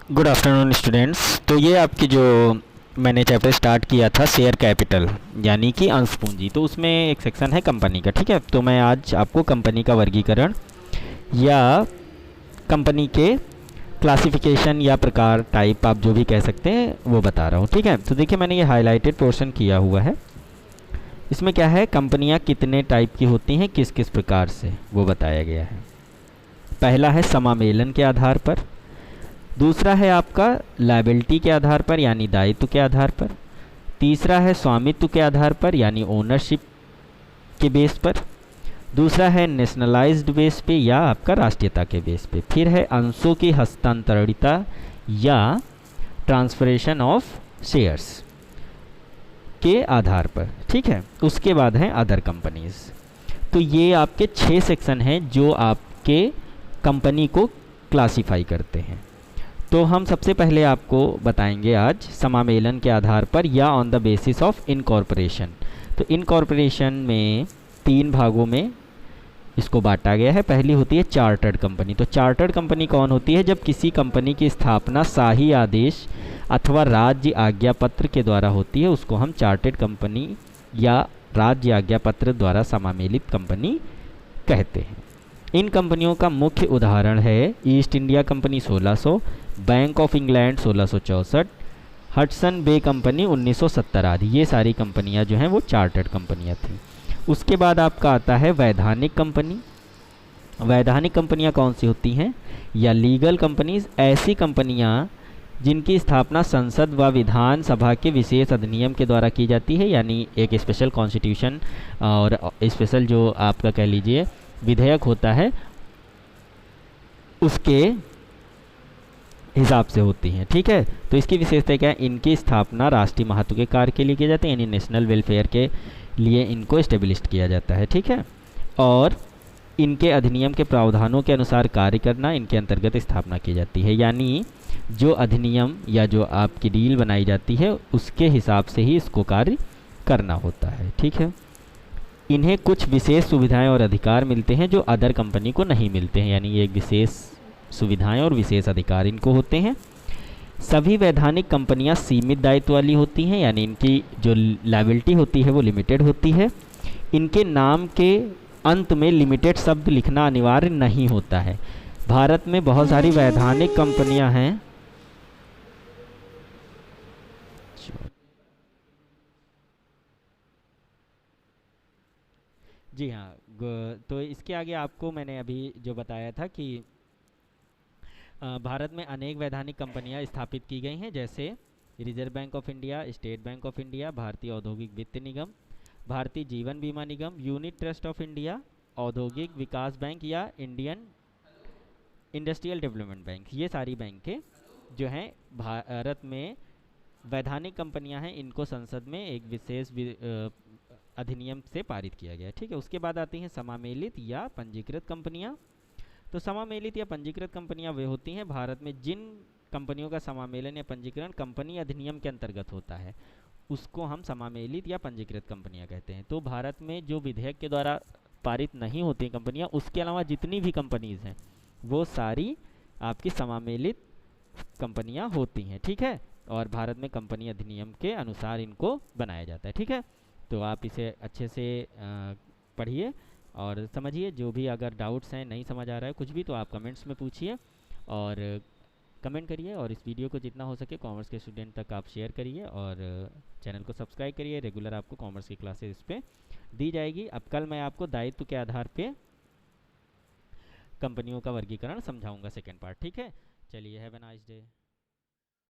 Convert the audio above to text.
Good afternoon students. तो ये आपकी जो मैंने चैप्टर स्टार्ट किया था शेयर कैपिटल यानी कि अंश पूंजी, तो उसमें एक सेक्शन है कंपनी का। ठीक है, तो मैं आज आपको कंपनी का वर्गीकरण या कंपनी के क्लासिफिकेशन या प्रकार टाइप आप जो भी कह सकते हैं वो बता रहा हूँ। ठीक है, तो देखिए मैंने ये हाईलाइटेड पोर्शन किया हुआ है। इसमें क्या है, कंपनियाँ कितने टाइप की होती हैं, किस किस प्रकार से, वो बताया गया है। पहला है समामेलन के आधार पर, दूसरा है आपका लायबिलिटी के आधार पर यानी दायित्व के आधार पर, तीसरा है स्वामित्व के आधार पर यानी ओनरशिप के बेस पर, दूसरा है नेशनलाइज्ड बेस पे या आपका राष्ट्रीयता के बेस पे, फिर है अंशों की हस्तांतरणिता या ट्रांसफरेशन ऑफ शेयर्स के आधार पर। ठीक है, उसके बाद है अदर कंपनीज। तो ये आपके 6 सेक्शन हैं जो आपके कंपनी को क्लासिफाई करते हैं। तो हम सबसे पहले आपको बताएंगे आज समामेलन के आधार पर या on the basis of incorporation. तो इनकॉर्पोरेशन में 3 भागों में इसको बांटा गया है। पहली होती है चार्टर्ड कंपनी। तो चार्टर्ड कंपनी कौन होती है, जब किसी कंपनी की स्थापना शाही आदेश अथवा राज्य आज्ञा पत्र के द्वारा होती है, उसको हम चार्टर्ड कंपनी या राज्य आज्ञा पत्र द्वारा समामेलित कंपनी कहते हैं। इन कंपनियों का मुख्य उदाहरण है East India Company 1600, Bank of England 1664, Hudson Bay Company 1970 आदि। ये सारी कंपनियां जो हैं वो चार्टर्ड कंपनियां थी। उसके बाद आपका आता है वैधानिक कंपनी। वैधानिक कंपनियां कौन सी होती हैं, या लीगल कंपनीज, ऐसी कंपनियां जिनकी स्थापना संसद व विधान सभा के विशेष अधिनियम के द्वारा की जाती है, यानी एक स्पेशल कॉन्स्टिट्यूशन और स्पेशल जो आपका कह लीजिए विधेयक होता है उसके हिसाब से होती हैं। ठीक है, तो इसकी विशेषता क्या है, इनकी स्थापना राष्ट्रीय महत्व के कार्य के लिए की जाती है, यानी नेशनल वेलफेयर के लिए इनको एस्टेब्लिश किया जाता है। ठीक है, और इनके अधिनियम के प्रावधानों के अनुसार कार्य करना, इनके अंतर्गत स्थापना की जाती है, यानी जो अधिनियम या जो आपकी डील बनाई जाती है उसके हिसाब से ही इसको कार्य करना होता है। ठीक है, इन्हें कुछ विशेष सुविधाएं और अधिकार मिलते हैं जो अदर कंपनी को नहीं मिलते हैं, यानी ये विशेष सुविधाएं और विशेष अधिकार इनको होते हैं। सभी वैधानिक कंपनियां सीमित दायित्व वाली होती हैं, यानी इनकी जो लायबिलिटी होती है वो लिमिटेड होती है। इनके नाम के अंत में लिमिटेड शब्द लिखना अनिवार्य नहीं होता है। भारत में बहुत सारी वैधानिक कंपनियां हैं। जी हाँ, तो इसके आगे आपको मैंने अभी जो बताया था कि भारत में अनेक वैधानिक कंपनियां स्थापित की गई हैं, जैसे reserve bank of India, state bank of India, भारतीय औद्योगिक वित्त निगम, भारतीय जीवन बीमा निगम, यूनिट ट्रस्ट ऑफ इंडिया, औद्योगिक विकास बैंक या इंडियन इंडस्ट्रियल डेवलपमेंट बैंक। ये सारी बैंकें जो हैं भारत में वैधानिक कंपनियां हैं, इनको संसद में एक विशेष अधिनियम से पारित किया गया है। ठीक है, उसके बाद आती हैं समामेलित या पंजीकृत कंपनियां। तो समामेलित या पंजीकृत कंपनियां वे होती हैं भारत में जिन कंपनियों का समामेलन या पंजीकरण कंपनी अधिनियम के अंतर्गत होता है, उसको हम समामेलित या पंजीकृत कंपनियां कहते हैं। तो भारत में जो विधेयक के द्वारा पारित नहीं होती कंपनियां, उसके अलावा जितनी भी कंपनीज हैं वो सारी आपकी समामेलित कंपनियां होती हैं। ठीक है, और भारत में कंपनी अधिनियम के अनुसार इनको बनाया जाता है। ठीक है, तो आप इसे अच्छे से पढ़िए और समझिए। जो भी अगर डाउट्स हैं, नहीं समझ आ रहा है कुछ भी, तो आप कमेंट्स में पूछिए और कमेंट करिए, और इस वीडियो को जितना हो सके कॉमर्स के स्टूडेंट तक आप शेयर करिए और चैनल को सब्सक्राइब करिए। रेगुलर आपको कॉमर्स की क्लासेस इस पर दी जाएगी। अब कल मैं आपको दायित्व के आधार पे कंपनियों का वर्गीकरण समझाऊंगा, सेकेंड पार्ट। ठीक है, चलिए, हैव अ नाइस डे।